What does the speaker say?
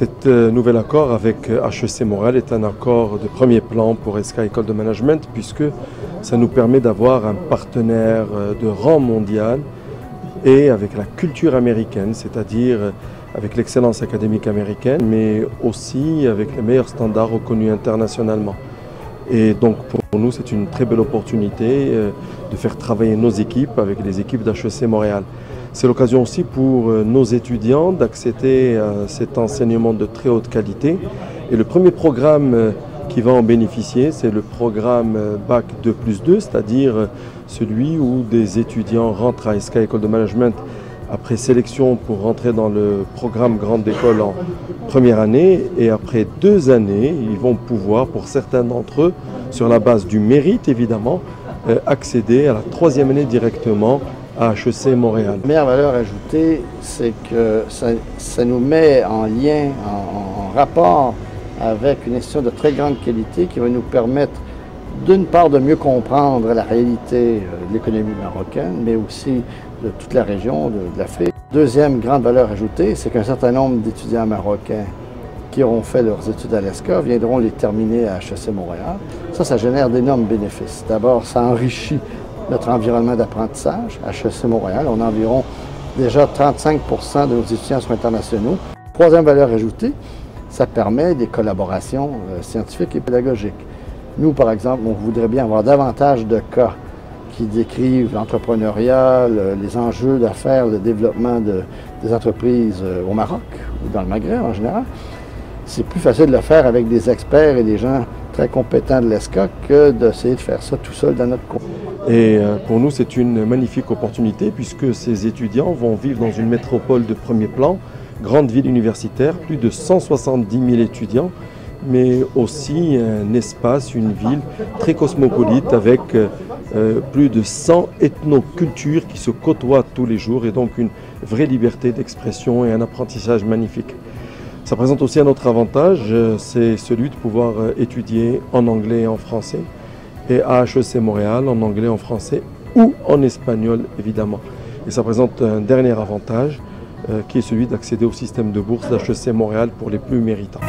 Cet nouvel accord avec HEC Montréal est un accord de premier plan pour ESCA École de Management puisque ça nous permet d'avoir un partenaire de rang mondial et avec la culture américaine, c'est-à-dire avec l'excellence académique américaine, mais aussi avec les meilleurs standards reconnus internationalement. Et donc pour nous, c'est une très belle opportunité de faire travailler nos équipes avec les équipes d'HEC Montréal. C'est l'occasion aussi pour nos étudiants d'accéder à cet enseignement de très haute qualité. Et le premier programme qui va en bénéficier, c'est le programme Bac 2+2, c'est-à-dire celui où des étudiants rentrent à ESCA École de Management après sélection pour rentrer dans le programme Grande École en première année. Et après 2 années, ils vont pouvoir, pour certains d'entre eux, sur la base du mérite évidemment, accéder à la 3e année directement à HEC Montréal. La meilleure valeur ajoutée, c'est que ça nous met en lien, en rapport avec une institution de très grande qualité qui va nous permettre d'une part de mieux comprendre la réalité de l'économie marocaine, mais aussi de toute la région, de l'Afrique. Deuxième grande valeur ajoutée, c'est qu'un certain nombre d'étudiants marocains qui auront fait leurs études à l'ESCA viendront les terminer à HEC Montréal. Ça génère d'énormes bénéfices. D'abord, ça enrichit notre environnement d'apprentissage. À HEC Montréal, on a environ déjà 35 % de nos étudiants sont internationaux. Troisième valeur ajoutée, ça permet des collaborations scientifiques et pédagogiques. Nous, par exemple, on voudrait bien avoir davantage de cas qui décrivent l'entrepreneuriat, les enjeux d'affaires, le développement des entreprises au Maroc ou dans le Maghreb en général. C'est plus facile de le faire avec des experts et des gens très compétents de l'ESCA que d'essayer de faire ça tout seul dans notre coin. Et pour nous, c'est une magnifique opportunité puisque ces étudiants vont vivre dans une métropole de premier plan, grande ville universitaire, plus de 170 000 étudiants, mais aussi un espace, une ville très cosmopolite avec plus de 100 ethnocultures qui se côtoient tous les jours et donc une vraie liberté d'expression et un apprentissage magnifique. Ça présente aussi un autre avantage, c'est celui de pouvoir étudier en anglais et en français, et à HEC Montréal en anglais, en français ou en espagnol évidemment. Et ça présente un dernier avantage qui est celui d'accéder au système de bourse d'HEC Montréal pour les plus méritants.